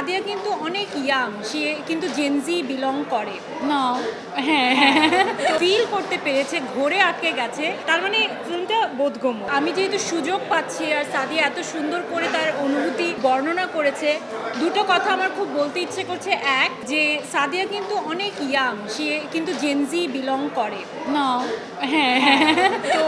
সাদিয়া কিন্তু অনেক ইয়াং, সে কিন্তু জেনজি বিলং করে না। হ্যাঁ ফিল করতে পেরেছে, ঘোরে আটকে গেছে, তার মানে ফিল্মটা বোধগম্য। আমি যেহেতু সুযোগ পাচ্ছি আর সাদিয়া এত সুন্দর করে তার অনুভূতি বর্ণনা করেছে, দুটো কথা আমার খুব বলতে ইচ্ছে করছে। এক, যে সাদিয়া কিন্তু অনেক ইয়াং, সে কিন্তু জেনজি বিলং করে না। হ্যাঁ তো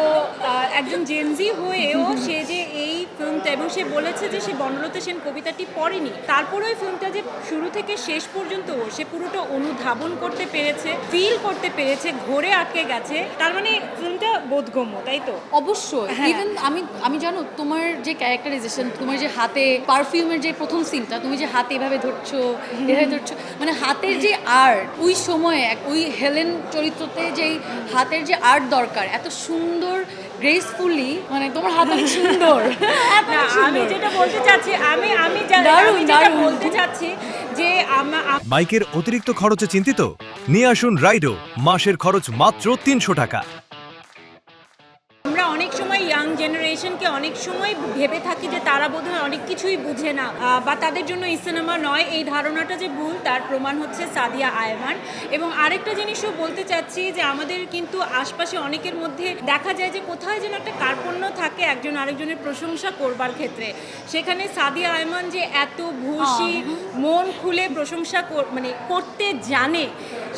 একজন জেনজি হয়েও সে যে এই ফিল্মটা, এবং সে বলেছে যে সে বনলতা সেন কবিতাটি পড়েনি, তারপরে ওই ফিল্মটা যে শুরু থেকে শেষ পর্যন্ত সে পুরোটা অনুধাবন করতে পেরেছে, ফিল করতে পেরেছে, ঘোরে আটকে গেছে, তার মানে ফিল্মটা বোধগম্য, তাই তো? অবশ্যই। হ্যাঁ। ইভেন আমি জানো তোমার যে ক্যারেক্টারাইজেশন, তোমার যে হাতে পারফিউমের যে প্রথম সিনটা, তুমি যে হাতে এভাবে ধরছো এভাবে ধরছো, মানে হাতের যে আর্ট ওই সময়ে ওই হেলেন চরিত্রতে যেই হাতের যে আর্ট দরকার, এত সুন্দর গ্রেসফুলি, মানে তোমার হাত অনেক সুন্দর। এত না, আমি সুন্দর। যেটা বলতে চাচ্ছি, আমি দারুণ, যেটা দারুণ। বলতে চাচ্ছি যে বাইকের অতিরিক্ত খরচে চিন্তিত? নিয়ে আসুন রাইডো, মাসের খরচ মাত্র 300 টাকা। আমরা অনেক সময় ইয়াং জেনারেশনকে অনেক সময় ভেবে থাকি যে তারা বোধহয় অনেক কিছুই বুঝে না, বা তাদের জন্য এই সিনেমা নয়, এই ধারণাটা যে ভুল তার প্রমাণ হচ্ছে সাদিয়া আয়মান। এবং আরেকটা জিনিসও বলতে চাচ্ছি যে আমাদের কিন্তু আশপাশে অনেকের মধ্যে দেখা যায় যে কোথায় যেন একটা কার্পণ্য থাকে একজন আরেকজনের প্রশংসা করবার ক্ষেত্রে, সেখানে সাদিয়া আয়মান যে এত ভূষী মন খুলে প্রশংসা মানে করতে জানে,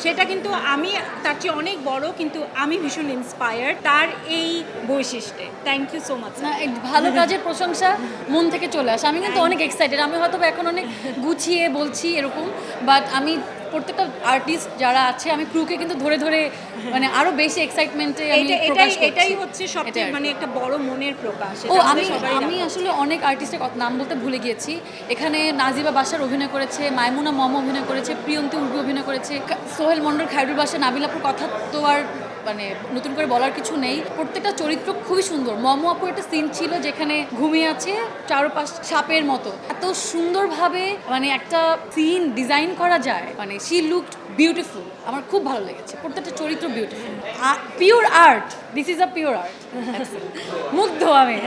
সেটা কিন্তু আমি তার চেয়ে অনেক বড়, কিন্তু আমি ভীষণ ইন্সপায়ার্ড তার এই বৈশিষ্ট্যে। Thank you so much. না, এক ভালো কাজের প্রশংসা মন থেকে চলে আসে। আমি কিন্তু অনেক এক্সাইটেড। আমি হয়তো বা এখন অনেক গুছিয়ে বলছি এরকম, বাট আমি প্রত্যেকটা আর্টিস্ট যারা আছে আমি ক্রুকে কিন্তু ধরে ধরে মানে আরো বেশি এক্সাইটমেন্টে আমি প্রকাশ করছি। এটাই হচ্ছে সবচেয়ে এটাই। মানে একটা বড় মনের প্রকাশ। ও এটা আমি আমাদের সবারই আমি দেখা আসলে অনেক আর্টিস্টের নাম বলতে ভুলে গিয়েছি। এখানে নাজিবা বাসার অভিনয় করেছে, মাইমুনা মম অভিনয় করেছে, প্রিয়ন্তী উর্বি অভিনয় করেছে, সোহেল মন্ডল, খায়রুল বাসা, নাবিলাপুর কথা তো আর মানে নতুন করে বলার কিছু নেই। প্রত্যেকটা চরিত্র খুবই সুন্দর। মম আপুর একটা সিন ছিল যেখানে ঘুমিয়ে আছে চারপাশ সাপের মতো, এত সুন্দরভাবে মানে একটা সিন ডিজাইন করা যায়, মানে শি লুকড বিউটিফুল। আমার খুব ভালো লেগেছে, প্রত্যেকটা চরিত্র beautiful, pure art. This is a pure art. মুগ্ধ আমি।